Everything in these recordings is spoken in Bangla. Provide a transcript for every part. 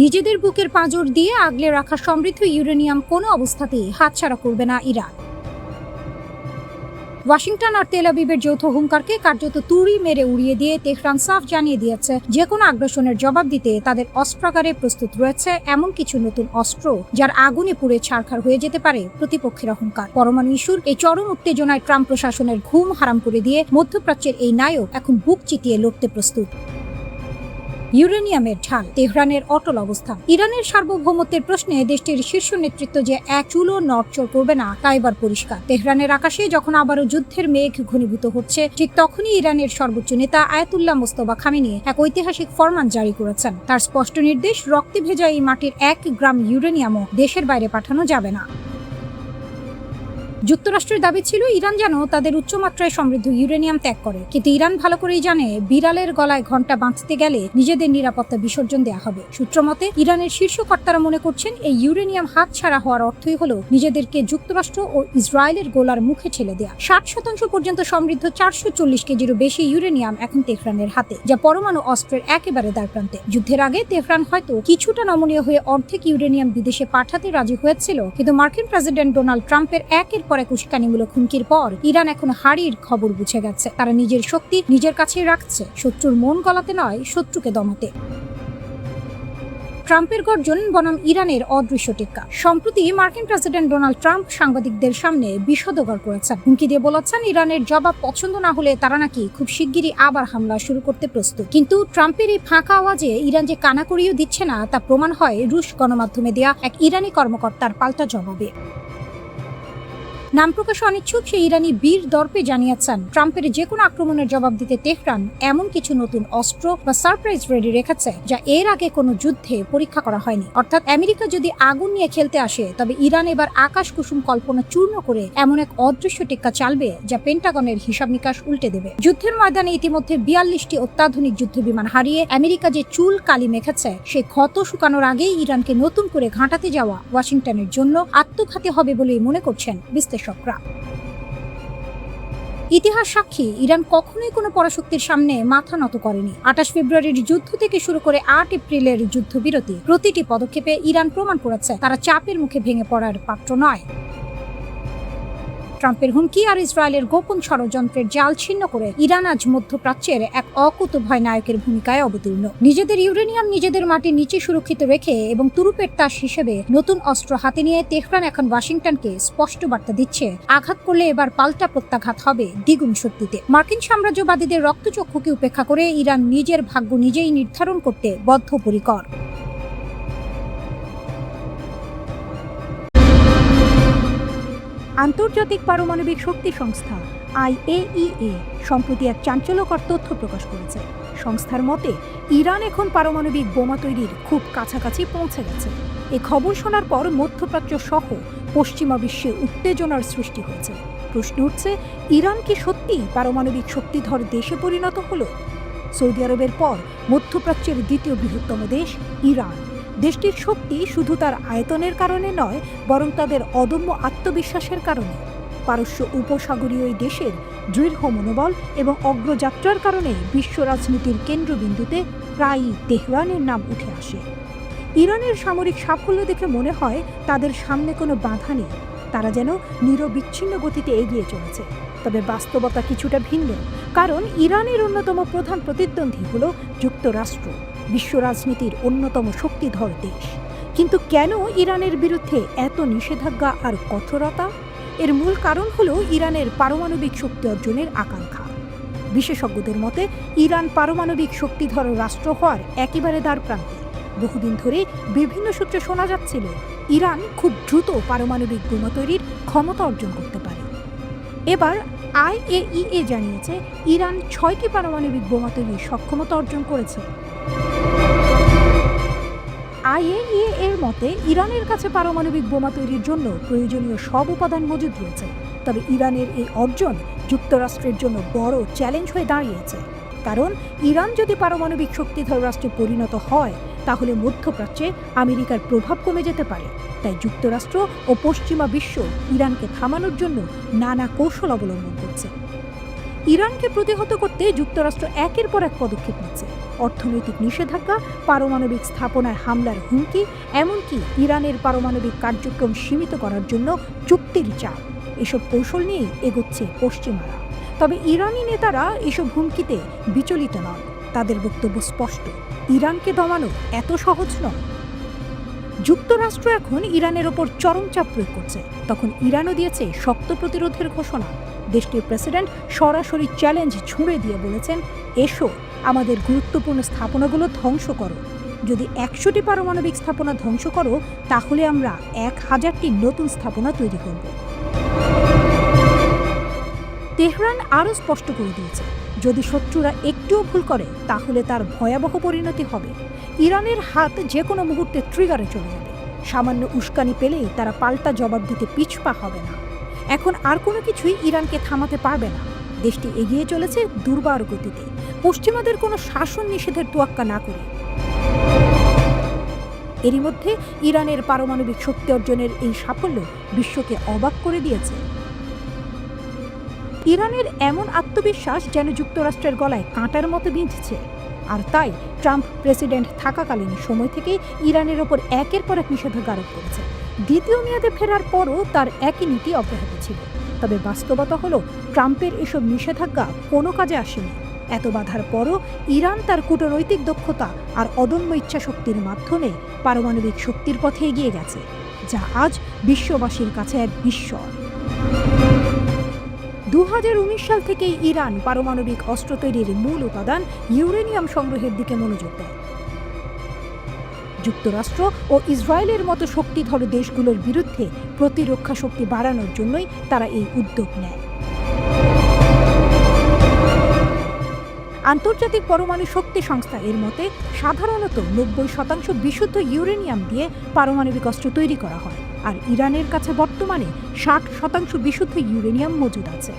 নিজেদের বুকের পাঁজর দিয়ে আগলে রাখা সমৃদ্ধ ইউরেনিয়াম কোনো অবস্থাতেই হাতছাড়া করবে না ইরান। ওয়াশিংটন আর তেল আবিবের যৌথ হুঙ্কারকে কার্যত তুড়ি মেরে উড়িয়ে দিয়ে তেহরান সাফ জানিয়ে দিয়েছে যে কোনো আগ্রাসনের জবাব দিতে তাদের অস্ত্রাগারে প্রস্তুত রয়েছে এমন কিছু নতুন অস্ত্র যার আগুনে পুড়ে ছারখার হয়ে যেতে পারে প্রতিপক্ষের অহংকার। পরমাণু ইস্যুর এই চরম উত্তেজনায় ট্রাম্প প্রশাসনের ঘুম হারাম করে দিয়ে মধ্যপ্রাচ্যের এই নায়ক এখন বুক চিতিয়ে লড়তে প্রস্তুত। ইউরেনিয়ামের ঢাল, তেহরানের অটল অবস্থান। ইরানের সার্বভৌমত্বের প্রশ্নে দেশটির শীর্ষ নেতৃত্ব যে এক চুলও নড়চড় করবে না তা এবার পরিষ্কার। তেহরানের আকাশে যখন আবারও যুদ্ধের মেঘ ঘনীভূত হচ্ছে, ঠিক তখনই ইরানের সর্বোচ্চ নেতা আয়াতুল্লাহ মোস্তফা খামেনি এক ঐতিহাসিক ফরমান জারি করেছেন। তার স্পষ্ট নির্দেশ, রক্তে ভেজা এই মাটির 1 গ্রাম ইউরেনিয়ামও দেশের বাইরে পাঠানো যাবে না। যুক্তরাষ্ট্রের দাবি ছিল ইরান যেন তাদের উচ্চমাত্রায় সমৃদ্ধ ইউরেনিয়াম ত্যাগ করে, কিন্তু ইরান ভালো করেই জানে বিড়ালের গলায় ঘণ্টা বাঁধতে গেলে নিজেদের নিরাপত্তা বিসর্জন দেওয়া হবে। সূত্রমতে ইরানের শীর্ষ কর্তারা মনে করছেন এই ইউরেনিয়াম হাতছাড়া হওয়ার অর্থই হলো নিজেদেরকে যুক্তরাষ্ট্র ও ইসরায়েলের গোলার মুখে ঠেলে দেয়া। 60% পর্যন্ত সমৃদ্ধ 440 কেজিরও বেশি ইউরেনিয়াম এখন তেহরানের হাতে, যা পরমাণু অস্ত্রের একেবারে দ্বারপ্রান্তে। যুদ্ধের আগে তেহরান হয়তো কিছুটা নমনীয় হয়ে অর্ধেক ইউরেনিয়াম বিদেশে পাঠাতে রাজি হয়েছিল, কিন্তু মার্কিন প্রেসিডেন্ট ডোনাল্ড ট্রাম্পের একের পর এক উস্কানিমূলক হুমকির পর ইরান এখন হাড়ির খবর বুঝে গেছে। তারা নিজের শক্তি নিজের কাছেই রাখছে, শত্রুর মন গলাতে নয়, শত্রুকে দমাতে। ট্রাম্পের গর্জন বনাম ইরানের অদৃশ্য টেক্কা। সম্প্রতি মার্কিন প্রেসিডেন্ট ডোনাল্ড ট্রাম্প সাংবাদিকদের সামনে বিষোদগার করেছেন, হুমকি দিয়ে বলেছেন ইরানের জবাব পছন্দ না হলে তারা নাকি খুব শিগগিরই আবার হামলা শুরু করতে প্রস্তুত। কিন্তু ট্রাম্পের এই ফাঁকা আওয়াজে ইরান যে কানাকড়িও দিচ্ছে না তা প্রমাণ হয় রুশ গণমাধ্যমে দেয়া এক ইরানি কর্মকর্তার পাল্টা জবাবে। নাম প্রকাশে অনিচ্ছুক সেই ইরানি বীর দর্পে জানিয়েছেন, ট্রাম্পের যে কোনো আক্রমণের জবাব দিতে তেহরান এমন কিছু নতুন অস্ত্র বা সারপ্রাইজ রেডি রেখেছে যা এর আগে কোনো যুদ্ধে পরীক্ষা করা হয়নি। অর্থাৎ আমেরিকা যদি আগুন নিয়ে খেলতে আসে, তবে ইরান এবার আকাশ কুসুম কল্পনা চূর্ণ করে এমন এক অদৃশ্য টেক্কা চালবে যা পেন্টাগনের হিসাব নিকাশ উল্টে দেবে। যুদ্ধের ময়দানে ইতিমধ্যে 42টি অত্যাধুনিক যুদ্ধ বিমান হারিয়ে আমেরিকা যে চুল কালি মেখেছে, সে ক্ষত শুকানোর আগেই ইরানকে নতুন করে ঘাঁটাতে যাওয়া ওয়াশিংটনের জন্য আত্মঘাতী হবে বলেই মনে করছেন বিশ্লেষকরা। ইতিহাস সাক্ষী, ইরান কখনোই কোনো পরাশক্তির সামনে মাথা নত করেনি। 28 ফেব্রুয়ারির যুদ্ধ থেকে শুরু করে 8 এপ্রিলের যুদ্ধবিরতি, প্রতিটি পদক্ষেপে ইরান প্রমাণ করেছে তারা চাপের মুখে ভেঙে পড়ার পাত্র নয়। ট্রাম্পের হুমকি আর ইসরায়েলের গোপন ষড়যন্ত্রের জাল ছিন্ন করে ইরান আজ মধ্যপ্রাচ্যের এক অকুতোভয় নায়কের ভূমিকায় অবতীর্ণ। নিজেদের ইউরেনিয়াম নিজেদের মাটির নিচে সুরক্ষিত রেখে এবং তুরুপের তাস হিসেবে নতুন অস্ত্র হাতে নিয়ে তেহরান এখন ওয়াশিংটনকে স্পষ্ট বার্তা দিচ্ছে, আঘাত করলে এবার পাল্টা প্রত্যাঘাত হবে দ্বিগুণ শক্তিতে। মার্কিন সাম্রাজ্যবাদীদের রক্তচক্ষুকে উপেক্ষা করে ইরান নিজের ভাগ্য নিজেই নির্ধারণ করতে বদ্ধপরিকর। আন্তর্জাতিক পারমাণবিক শক্তি সংস্থা IAEA সম্প্রতি এক চাঞ্চল্যকর তথ্য প্রকাশ করেছে। সংস্থার মতে ইরান এখন পারমাণবিক বোমা তৈরির খুব কাছাকাছি পৌঁছে গেছে। এই খবর শোনার পর মধ্যপ্রাচ্য সহ পশ্চিমা বিশ্বে উত্তেজনার সৃষ্টি হয়েছে। প্রশ্ন উঠছে, ইরান কি সত্যি পারমাণবিক শক্তিধর দেশে পরিণত হলো? সৌদি আরবের পর মধ্যপ্রাচ্যের দ্বিতীয় বৃহত্তম দেশ ইরান। দেশটির শক্তি শুধু তার আয়তনের কারণে নয়, বরং তাদের অদম্য আত্মবিশ্বাসের কারণে। পারস্য উপসাগরীয় এই দেশের দৃঢ় মনোবল এবং অগ্রযাত্রার কারণে বিশ্ব রাজনীতির কেন্দ্রবিন্দুতে প্রায়ই তেহরানের নাম উঠে আসে। ইরানের সামরিক সাফল্য দেখে মনে হয় তাদের সামনে কোনো বাধা নেই, তারা যেন নিরবিচ্ছিন্ন গতিতে এগিয়ে চলেছে। তবে বাস্তবতা কিছুটা ভিন্ন, কারণ ইরানের অন্যতম প্রধান প্রতিদ্বন্দ্বী হল যুক্তরাষ্ট্র, বিশ্ব রাজনীতির অন্যতম শক্তিধর দেশ। কিন্তু কেন ইরানের বিরুদ্ধে এত নিষেধাজ্ঞা আর কঠোরতা? এর মূল কারণ হল ইরানের পারমাণবিক শক্তি অর্জনের আকাঙ্ক্ষা। বিশেষজ্ঞদের মতে ইরান পারমাণবিক শক্তিধর রাষ্ট্র হওয়ার একেবারে দ্বারপ্রান্তে। বহুদিন ধরে বিভিন্ন সূত্রে শোনা যাচ্ছিল ইরান খুব দ্রুত পারমাণবিক বোমা তৈরির ক্ষমতা অর্জন করতে পারে। এবার IAEA জানিয়েছে ইরান 6টি পারমাণবিক বোমা তৈরির সক্ষমতা অর্জন করেছে। IAEA এর মতে ইরানের কাছে পারমাণবিক বোমা তৈরির জন্য প্রয়োজনীয় সব উপাদান মজুদ রয়েছে। তবে ইরানের এই অর্জন যুক্তরাষ্ট্রের জন্য বড় চ্যালেঞ্জ হয়ে দাঁড়িয়েছে, কারণ ইরান যদি পারমাণবিক শক্তিধর রাষ্ট্রে পরিণত হয়, তাহলে মধ্যপ্রাচ্যে আমেরিকার প্রভাব কমে যেতে পারে। তাই যুক্তরাষ্ট্র ও পশ্চিমা বিশ্ব ইরানকে থামানোর জন্য নানা কৌশল অবলম্বন করছে। ইরানকে প্রতিহত করতে যুক্তরাষ্ট্র একের পর এক পদক্ষেপ নিচ্ছে। অর্থনৈতিক নিষেধাজ্ঞা, পারমাণবিক স্থাপনায় হামলার হুমকি, এমনকি ইরানের পারমাণবিক কার্যক্রম সীমিত করার জন্য চুক্তির চাপ, এসব কৌশল নিয়েই এগোচ্ছে পশ্চিমারা। তবে ইরানি নেতারা এসব হুমকিতে বিচলিত নন। তাদের বক্তব্য স্পষ্ট, ইরানকে দমানো এত সহজ নয়। যুক্তরাষ্ট্র এখন ইরানের ওপর চরম চাপ প্রয়োগ করছে, তখন ইরানও দিয়েছে শক্ত প্রতিরোধের ঘোষণা। দেশটির প্রেসিডেন্ট সরাসরি চ্যালেঞ্জ ছুঁড়ে দিয়ে বলেছেন, এসো আমাদের গুরুত্বপূর্ণ স্থাপনাগুলো ধ্বংস করো। যদি 100টি পারমাণবিক স্থাপনা ধ্বংস করো, তাহলে আমরা 1000টি নতুন স্থাপনা তৈরি করব। তেহরান আরও স্পষ্ট করে দিয়েছে, যদি শত্রুরা একটুও ভুল করে তাহলে তার ভয়াবহ পরিণতি হবে। ইরানের হাত যে কোনো মুহূর্তে ট্রিগারে চলে যাবে। সামান্য উস্কানি পেলেই তারা পাল্টা জবাব দিতে পিছপা হবে না। এখন আর কোনো কিছুই ইরানকে থামাতে পারবে না। দেশটি এগিয়ে চলেছে দুর্বার গতিতে, পশ্চিমাদের কোনো শাসন নিষেধের তোয়াক্কা না করে। এরই মধ্যে ইরানের পারমাণবিক শক্তি অর্জনের এই সাফল্য বিশ্বকে অবাক করে দিয়েছে। ইরানের এমন আত্মবিশ্বাস যেন যুক্তরাষ্ট্রের গলায় কাঁটার মতো বিঁধছে। আর তাই ট্রাম্প প্রেসিডেন্ট থাকাকালীন সময় থেকে ইরানের ওপর একের পর এক নিষেধাজ্ঞা আরোপ করেছে। দ্বিতীয় মেয়াদে ফেরার পরও তার একই নীতি অব্যাহত ছিল। তবে বাস্তবতা হলো, ট্রাম্পের এসব নিষেধাজ্ঞা কোনো কাজে আসেনি। এত বাধার পরও ইরান তার কূটনৈতিক দক্ষতা আর অদম্য ইচ্ছাশক্তির মাধ্যমে পারমাণবিক শক্তির পথে এগিয়ে গেছে, যা আজ বিশ্ববাসীর কাছে এক বিস্ময়। 2019 সাল থেকেই ইরান পারমাণবিক অস্ত্র তৈরির মূল উপাদান ইউরেনিয়াম সংগ্রহের দিকে মনোযোগ দেয়। যুক্তরাষ্ট্র ও ইসরায়েলের মতো শক্তিধর দেশগুলোর বিরুদ্ধে প্রতিরক্ষা শক্তি বাড়ানোর জন্যই তারা এই উদ্যোগ নেয়। আন্তর্জাতিক পরমাণু শক্তি সংস্থা এর মতে সাধারণত 90% বিশুদ্ধ ইউরেনিয়াম দিয়ে পারমাণবিক অস্ত্র তৈরি করা হয়, আর ইরানের কাছে বর্তমানে 60% বিশুদ্ধ ইউরেনিয়াম মজুদ আছে।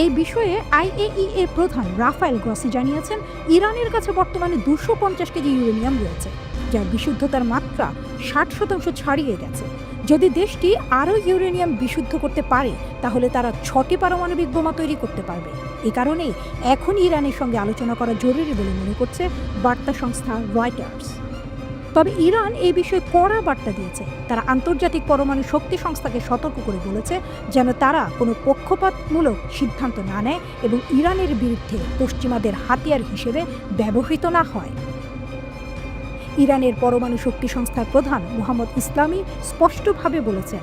এই বিষয়ে IAEA প্রধান রাফায়েল গ্রসি জানিয়েছেন, ইরানের কাছে বর্তমানে 250 কেজি ইউরেনিয়াম রয়েছে, যার বিশুদ্ধতার মাত্রা 60% ছাড়িয়ে গেছে। যদি দেশটি আরও ইউরেনিয়াম বিশুদ্ধ করতে পারে, তাহলে তারা 6টি পারমাণবিক বোমা তৈরি করতে পারবে। এ কারণেই এখন ইরানের সঙ্গে আলোচনা করা জরুরি বলে মনে করছে বার্তা সংস্থা রয়টার্স। তবে ইরান এই বিষয়ে কড়া বার্তা দিয়েছে। তারা আন্তর্জাতিক পরমাণু শক্তি সংস্থাকে সতর্ক করে বলেছে যেন তারা কোনো পক্ষপাতমূলক সিদ্ধান্ত না নেয় এবং ইরানের বিরুদ্ধে পশ্চিমাদের হাতিয়ার হিসেবে ব্যবহৃত না হয়। ইরানের পরমাণু শক্তি সংস্থার প্রধান মোহাম্মদ ইসলামি স্পষ্টভাবে বলেছেন,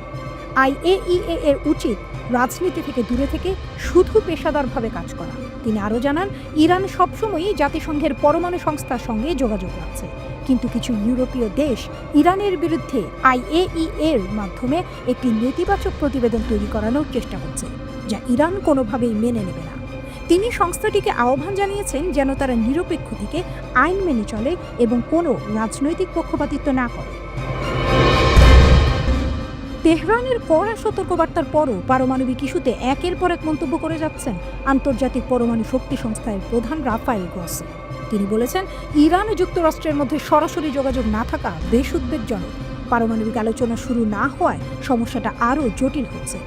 IAEA এর উচিত রাজনীতি থেকে দূরে থেকে শুধু পেশাদারভাবে কাজ করা। তিনি আরও জানান, ইরান সবসময়ই জাতিসংঘের পরমাণু সংস্থার সঙ্গে যোগাযোগ রাখছে, কিন্তু কিছু ইউরোপীয় দেশ ইরানের বিরুদ্ধে IAEA এর মাধ্যমে একটি নেতিবাচক প্রতিবেদন তৈরি করানোর চেষ্টা করছে, যা ইরান কোনোভাবেই মেনে নেবে না। তিনি সংস্থাটিকে আহ্বান জানিয়েছেন যেন তারা নিরপেক্ষ থেকে আইন মেনে চলে এবং কোনো রাজনৈতিক পক্ষপাতিত্ব না করে। তেহরানের কড়া সতর্কবার্তার পরও পারমাণবিক ইস্যুতে একের পর এক মন্তব্য করে যাচ্ছেন আন্তর্জাতিক পরমাণু শক্তি সংস্থার প্রধান রাফায়েল গ্রসি। তিনি বলেছেন, ইরান ও যুক্তরাষ্ট্রের মধ্যে সরাসরি যোগাযোগ না থাকা বেশ উদ্বেগজনক। পারমাণবিক আলোচনা শুরু না হওয়ায় সমস্যাটা আরও জটিল হচ্ছে।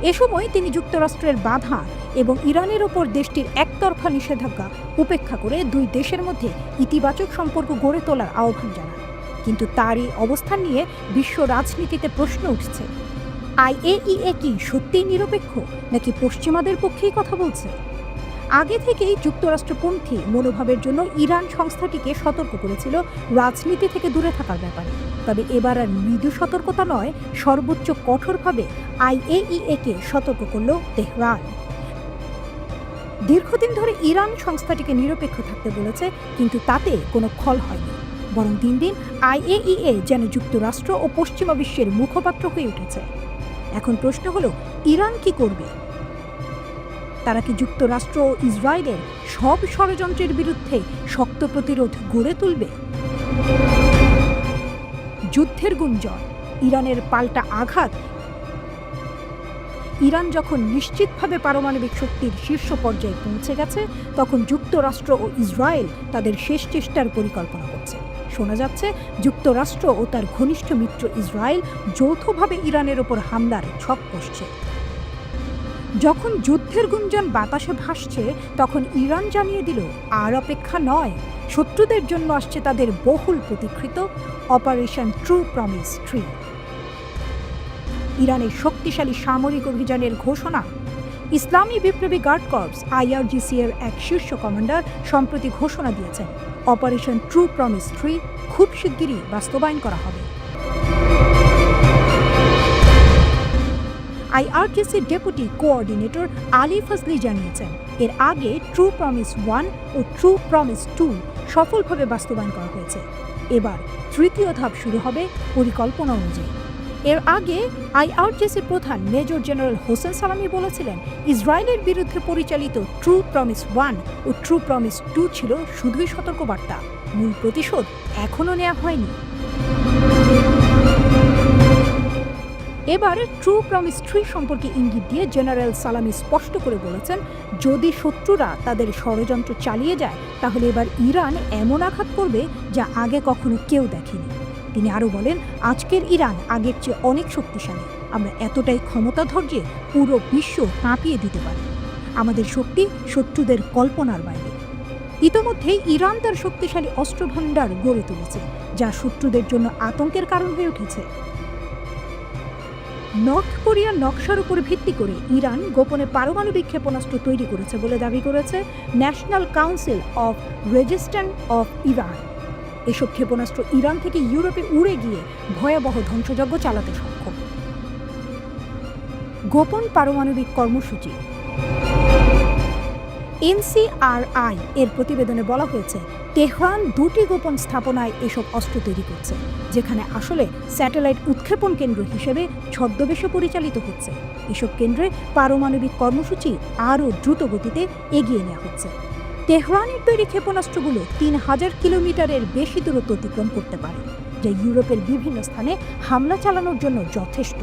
এ সময় তিনি যুক্তরাষ্ট্রের বাধা এবং ইরানের ওপর দেশটির একতরফা নিষেধাজ্ঞা উপেক্ষা করে দুই দেশের মধ্যে ইতিবাচক সম্পর্ক গড়ে তোলার আহ্বান জানান। কিন্তু তারই অবস্থান নিয়ে বিশ্ব রাজনীতিতে প্রশ্ন উঠছে, IAEA কি সত্যিই নিরপেক্ষ নাকি পশ্চিমাদের পক্ষেই কথা বলছে? আগে থেকেই যুক্তরাষ্ট্রপন্থী মনোভাবের জন্য ইরান সংস্থাটিকে সতর্ক করেছিল রাজনীতি থেকে দূরে থাকার ব্যাপারে। তবে এবার আর মৃদু সতর্কতা নয়, সর্বোচ্চ কঠোরভাবে IAEA কে সতর্ক করল তেহরান। দীর্ঘদিন ধরে ইরান সংস্থাটিকে নিরপেক্ষ থাকতে বলেছে, কিন্তু তাতে কোনো ফল হয়নি। বরং দিন দিন IAEA যেন যুক্তরাষ্ট্র ও পশ্চিমা বিশ্বের মুখপাত্র হয়ে উঠেছে। এখন প্রশ্ন হলো, ইরান কি করবে? তারা কি যুক্তরাষ্ট্র ও ইসরায়েলের সব ষড়যন্ত্রের বিরুদ্ধে শক্ত প্রতিরোধ গড়ে তুলবে? যুদ্ধের গুঞ্জন, ইরানের পাল্টা আঘাত। ইরান যখন নিশ্চিতভাবে পারমাণবিক শক্তির শীর্ষ পর্যায়ে পৌঁছে গেছে, তখন যুক্তরাষ্ট্র ও ইসরায়েল তাদের শেষ চেষ্টার পরিকল্পনা করছে। শোনা যাচ্ছে, যুক্তরাষ্ট্র ও তার ঘনিষ্ঠ মিত্র ইসরায়েল যৌথভাবে ইরানের ওপর হামলার ছক কষছে। যখন যুদ্ধের গুঞ্জন বাতাসে ভাসছে, তখন ইরান জানিয়ে দিল আর অপেক্ষা নয়, শত্রুদের জন্য আসছে তাদের বহুল প্রতীক্ষিত অপারেশন ট্রু প্রমিস 3। ইরানের শক্তিশালী সামরিক অভিযানের ঘোষণা। ইসলামী বিপ্লবী গার্ড কর্পস IRGC এর এক শীর্ষ কমান্ডার সম্প্রতি ঘোষণা দিয়েছেন, অপারেশন ট্রু প্রমিস 3 খুব শিগগিরই বাস্তবায়ন করা হবে। IRGC ডেপুটি কোঅর্ডিনেটর আলী ফজলি জানিয়েছেন, এর আগে ট্রু প্রমিস 1 ও ট্রু প্রমিস 2 সফলভাবে বাস্তবায়ন করা হয়েছে। এবার তৃতীয় ধাপ শুরু হবে পরিকল্পনা অনুযায়ী। এর আগে IRGC প্রধান মেজর জেনারেল হোসেন সালামি বলেছিলেন, ইসরায়েলের বিরুদ্ধে পরিচালিত ট্রু প্রমিস 1 ও ট্রু প্রমিস 2 ছিল শুধুই সতর্কবার্তা, মূল প্রতিশোধ এখনও নেওয়া হয়নি। এবার ট্রু প্রমিস 3 সম্পর্কে ইঙ্গিত দিয়ে জেনারেল সালামি স্পষ্ট করে বলেছেন, যদি শত্রুরা তাদের ষড়যন্ত্র চালিয়ে যায়, তাহলে এবার ইরান এমন আঘাত করবে যা আগে কখনো কেউ দেখেনি। তিনি আরও বলেন, আজকের ইরান আগের চেয়ে অনেক শক্তিশালী। আমরা এতটাই ক্ষমতাধর যে পুরো বিশ্ব কাঁপিয়ে দিতে পারি। আমাদের শক্তি শত্রুদের কল্পনার বাইরে। ইতোমধ্যেই ইরান তার শক্তিশালী অস্ত্রভাণ্ডার গড়ে তুলেছে, যা শত্রুদের জন্য আতঙ্কের কারণ হয়ে উঠেছে। নর্থ কোরিয়ার নকশার উপর ভিত্তি করে ইরান গোপনে পারমাণবিক ক্ষেপণাস্ত্র তৈরি করেছে বলে দাবি করেছে national council of resistance of Iran. এসব ক্ষেপণাস্ত্র ইরান থেকে ইউরোপে উড়ে গিয়ে ভয়াবহ ধ্বংসযজ্ঞ চালাতে সক্ষম। গোপন পারমাণবিক কর্মসূচি। NCRI এর প্রতিবেদনে বলা হয়েছে, তেহরান 2টি গোপন স্থাপনায় এসব অস্ত্র তৈরি করছে, যেখানে আসলে স্যাটেলাইট উৎক্ষেপণ কেন্দ্র হিসেবে ছদ্মবেশে পরিচালিত হচ্ছে। এসব কেন্দ্রে পারমাণবিক কর্মসূচি আরও দ্রুত গতিতে এগিয়ে নেওয়া হচ্ছে। তেহরানের তৈরি ক্ষেপণাস্ত্রগুলো 3000 কিলোমিটারের বেশি দূরত্ব অতিক্রম করতে পারে, যা ইউরোপের বিভিন্ন স্থানে হামলা চালানোর জন্য যথেষ্ট।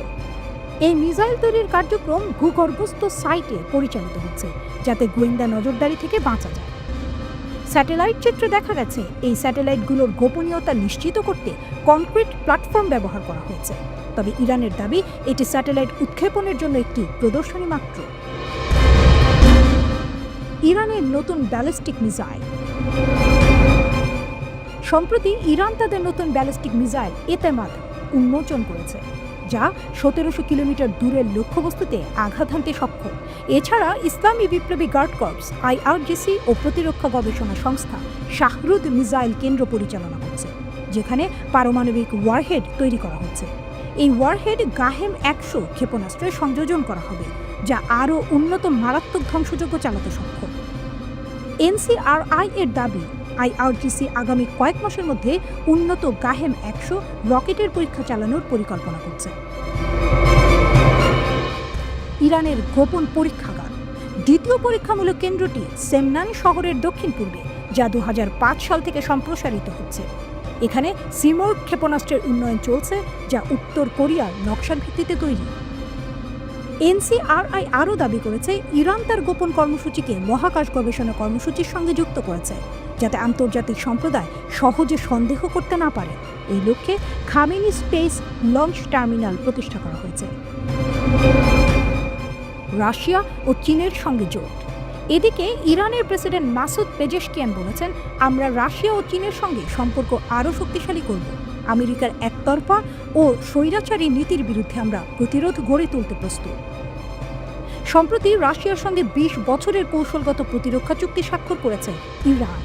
এই মিসাইল তৈরির কার্যক্রম ভূগর্ভস্থ সাইটে পরিচালিত হচ্ছে, যাতে গোয়েন্দা নজরদারি থেকে বাঁচা যায়। স্যাটেলাইট চিত্রে দেখা গেছে, এই স্যাটেলাইটগুলোর গোপনীয়তা নিশ্চিত করতে কনক্রিট প্ল্যাটফর্ম ব্যবহার করা হয়েছে। তবে ইরানের দাবি, এটি স্যাটেলাইট উৎক্ষেপণের জন্য একটি প্রদর্শনী মাত্র। ইরানের নতুন ব্যালিস্টিক মিসাইল। সম্প্রতি ইরান তাদের নতুন ব্যালিস্টিক মিসাইল এতেমাদ উন্মোচন করেছে, যা 1700 কিলোমিটার দূরের লক্ষ্যবস্তুতে আঘাত হানতে সক্ষম। এছাড়া ইসলামী বিপ্লবী গার্ড কর্পস IRGC ও প্রতিরক্ষা গবেষণা সংস্থা শাহরুদ মিসাইল কেন্দ্র পরিচালনা করছে, যেখানে পারমাণবিক ওয়ারহেড তৈরি করা হচ্ছে। এই ওয়ারহেড গাহেম 100 ক্ষেপণাস্ত্রে সংযোজন করা হবে, যা আরও উন্নত মারাত্মক ধ্বংসযজ্ঞ চালাতে সক্ষম। NCRI এর দাবি, IRGC আগামী কয়েক মাসের মধ্যে উন্নত গাহেম 100 রকেটের পরীক্ষা চালানোর পরিকল্পনা করছে। ইরানের গোপন পরীক্ষাগার। দ্বিতীয় পরীক্ষামূলক কেন্দ্রটি সেমনান শহরের দক্ষিণ পূর্বে, যা 2005 সাল থেকে সম্প্রসারিত হচ্ছে। এখানে সিমোর্গ ক্ষেপণাস্ত্রের উন্নয়ন চলছে, যা উত্তর কোরিয়ার নকশার ভিত্তিতে তৈরি। NCRI আরও দাবি করেছে, ইরান তার গোপন কর্মসূচিকে মহাকাশ গবেষণা কর্মসূচির সঙ্গে যুক্ত করেছে, যাতে আন্তর্জাতিক সম্প্রদায় সহজে সন্দেহ করতে না পারে। এই লক্ষ্যে খামেনি স্পেস লঞ্চ টার্মিনাল প্রতিষ্ঠা করা হয়েছে। রাশিয়া ও চীনের সঙ্গে জোট। এদিকে ইরানের প্রেসিডেন্ট মাসুদ পেজেশকিয়ান বলেছেন, আমরা রাশিয়া ও চীনের সঙ্গে সম্পর্ক আরও শক্তিশালী করব। আমেরিকার একতরফা ও স্বৈরাচারী নীতির বিরুদ্ধে আমরা প্রতিরোধ গড়ে তুলতে প্রস্তুত। সম্প্রতি রাশিয়ার সঙ্গে 20 বছরের কৌশলগত প্রতিরক্ষা চুক্তি স্বাক্ষর করেছে ইরান।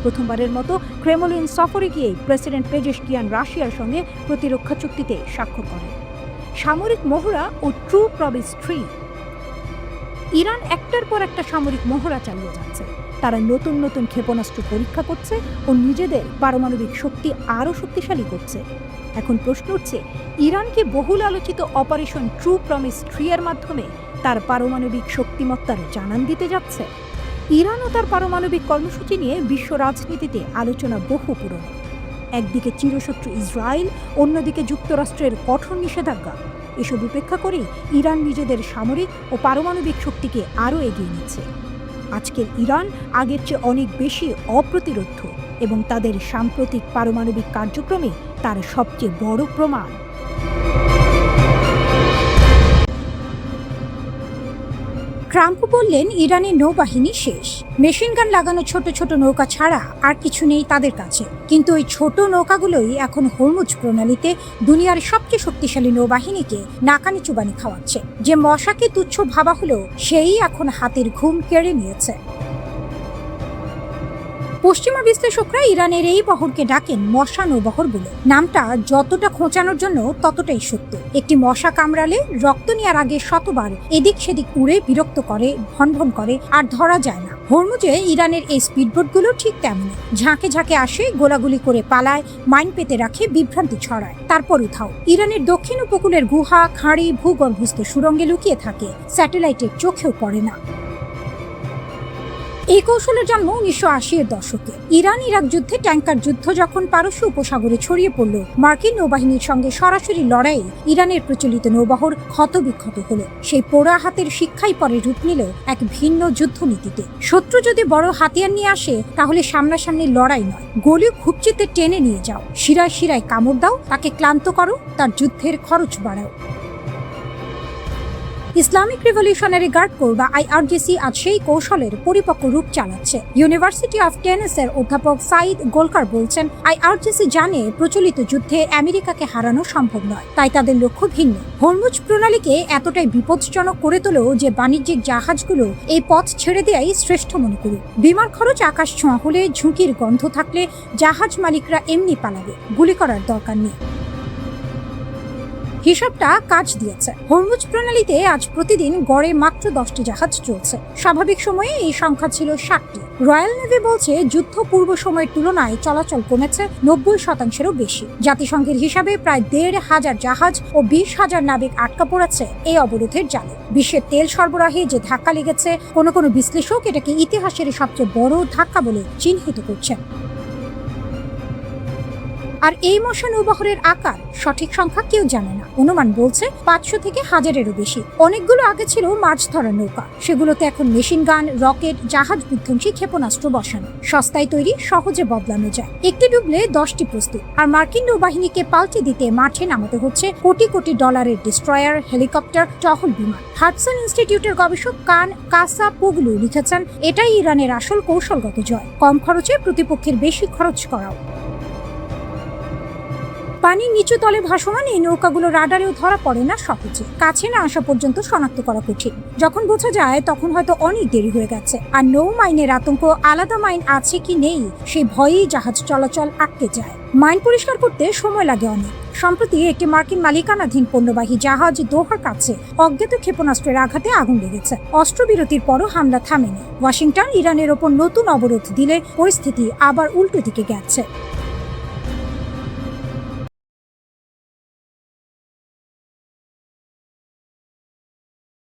প্রথমবারের মতো ক্রেমলিন সফরে গিয়ে প্রেসিডেন্ট পেজেশকিয়ান রাশিয়ার সঙ্গে প্রতিরক্ষা চুক্তিতে স্বাক্ষর করেন। সামরিক মহড়া ও ট্রু প্রমিস 3। ইরান একটার পর একটা সামরিক মহড়া চালিয়ে যাচ্ছে। তারা নতুন নতুন ক্ষেপণাস্ত্র পরীক্ষা করছে ও নিজেদের পারমাণবিক শক্তি আরও শক্তিশালী করছে। এখন প্রশ্ন উঠছে, ইরান কি বহুল আলোচিত অপারেশন ট্রু প্রমিস 3 এর মাধ্যমে তার পারমাণবিক শক্তিমত্তার জানান দিতে যাচ্ছে? ইরান ও তার পারমাণবিক কর্মসূচি নিয়ে বিশ্ব রাজনীতিতে আলোচনা বহু পুরনো। একদিকে চিরশত্রু ইসরায়েল, অন্যদিকে যুক্তরাষ্ট্রের কঠোর নিষেধাজ্ঞা। এসব উপেক্ষা করে ইরান নিজেদের সামরিক ও পারমাণবিক শক্তিকে আরও এগিয়ে নিচ্ছে। আজকের ইরান আগের চেয়ে অনেক বেশি অপ্রতিরোধ্য এবং তাদের সাম্প্রতিক পারমাণবিক কার্যক্রমে তার সবচেয়ে বড় প্রমাণ। ট্রাম্প বললেন ইরানের নৌবাহিনী শেষ, মেশিন গান লাগানো ছোট ছোট নৌকা ছাড়া আর কিছু নেই তাদের কাছে। কিন্তু ওই ছোট নৌকাগুলোই এখন হরমুজ প্রণালীতে দুনিয়ার সবচেয়ে শক্তিশালী নৌবাহিনীকে নাকানি চুবানি খাওয়াচ্ছে। যে মশাকে তুচ্ছ ভাবা হলো সেই এখন হাতের ঘুম কেড়ে নিয়েছে। পশ্চিমা বিশ্লেষকরা ইরানের এই বহরকে ডাকেন মশা নৌবহর বলে। নামটা যতটা খোঁচানোর জন্য ততটাই সত্য। একটি মশা কামড়ালে রক্ত নেওয়ার আগে শতবার এদিক সেদিক উড়ে বিরক্ত করে, ভনভন করে, আর ধরা যায় না। হরমুজে ইরানের এই স্পিডবোটগুলো ঠিক তেমনই। ঝাঁকে ঝাঁকে আসে, গোলাগুলি করে পালায়, মাইন পেতে রাখে, বিভ্রান্তি ছড়ায়, তারপর উঠাও। ইরানের দক্ষিণ উপকূলের গুহা, খাঁড়ি, ভূগর্ভস্থ সুড়ঙ্গে লুকিয়ে থাকে, স্যাটেলাইটের চোখেও পড়ে না। এই কৌশলের জন্ম 1980-এর দশকে। ইরান ইরাক যুদ্ধে ট্যাঙ্কার যুদ্ধ যখন পারস্য উপসাগরে ছড়িয়ে পড়ল, মার্কিন নৌবাহিনীর সঙ্গে সরাসরি লড়াইয়ে ইরানের প্রচলিত নৌবহর ক্ষতবিক্ষত হলো। সেই পোড়া হাতের শিক্ষাই পরে রূপ নিল এক ভিন্ন যুদ্ধনীতিতে। শত্রু যদি বড় হাতিয়ার নিয়ে আসে, তাহলে সামনাসামনি লড়াই নয়, গলি খুবচিতে টেনে নিয়ে যাও, শিরায় শিরায় কামড় দাও, তাকে ক্লান্ত করো, তার যুদ্ধের খরচ বাড়াও। ইসলামিক রিভলিউশনারি গার্ড কোর বা IRGC আজ সেই কৌশলের পরিপক্ক রূপ চালাচ্ছে। ইউনিভার্সিটি অফ টেনেসের অধ্যাপক সাইদ গোলকার বলছেন, IRGC জানে প্রচলিত যুদ্ধে আমেরিকাকে হারানো সম্ভব নয়, তাই তাদের লক্ষ্য ভিন্ন। হরমুজ প্রণালীকে এতটাই বিপজ্জনক করে তোলো যে বাণিজ্যিক জাহাজগুলো এই পথ ছেড়ে দেয়াই শ্রেষ্ঠ মনে করুক। বিমার খরচ আকাশ ছোঁয়া হলে, ঝুঁকির গন্ধ থাকলে জাহাজ মালিকরা এমনি পালাবে, গুলি করার দরকার নেই। হিসাবটা কাজ দিয়েছে। হরমুজ প্রণালীতে আজ প্রতিদিন গড়ে মাত্র 10টি জাহাজ চলছে। স্বাভাবিক সময়ে এই সংখ্যা ছিল 60টি। রয়্যাল নেভি বলছে যুদ্ধ পূর্ব সময়ের তুলনায় চলাচল কমেছে 90%-এরও বেশি। জাতিসংঘের হিসাবে প্রায় 1,500 জাহাজ ও 20,000 নাবিক আটকা পড়েছে এই অবরোধের জালে। বিশ্বের তেল সরবরাহে যে ধাক্কা লেগেছে, কোনো বিশ্লেষক এটাকে ইতিহাসের সবচেয়ে বড় ধাক্কা বলে চিহ্নিত করছেন। আর এই মশা নৌবহরের আকার সঠিক সংখ্যা কেউ জানে না। অনুমান বলছে 500 থেকে 1000-এরও বেশি। অনেকগুলো আগে ছিল মাছ ধরার নৌকা, সেগুলোতে এখন মেশিন গান, রকেট, জাহাজ বিধ্বংসী ক্ষেপণাস্ত্র বসানো। সস্তায় তৈরি, সহজে বদলানো যায়। একটি ডুবলে 10টি প্রস্তুত। আর মার্কিন নৌবাহিনীকে পাল্টে দিতে মাঠে নামাতে হচ্ছে কোটি কোটি ডলারের ডিস্ট্রয়ার, হেলিকপ্টার, টহল বিমান। হাডসন ইনস্টিটিউটের গবেষক কান কাসাপোগলু লিখেছেন, এটাই ইরানের আসল কৌশলগত জয়। কম খরচে প্রতিপক্ষের বেশি খরচ করাও। পানির নিচু তলে ভাসমান এই নৌকাগুলো রাডারেও ধরা পড়ে না সহজে। কাছে না আসা পর্যন্ত শনাক্ত করা কঠিন। যখন বোঝা যায় তখন হয়তো অনেক দেরি হয়ে গেছে। আর নৌ মাইনের আতঙ্ক, আলাদা মাইন আছে কি নেই সেই ভয়েই জাহাজ চলাচল আটকে যায়। মাইন পরিষ্কার করতে সময় লাগে অনেক। সম্প্রতি একটি মার্কিন মালিকানাধীন পণ্যবাহী জাহাজ দোহার কাছে অজ্ঞাত ক্ষেপণাস্ত্রের আঘাতে আগুন লেগেছে। অস্ত্রবিরতির পরও হামলা থামেনি। ওয়াশিংটন ইরানের ওপর নতুন অবরোধ দিলে পরিস্থিতি আবার উল্টো দিকে গেছে।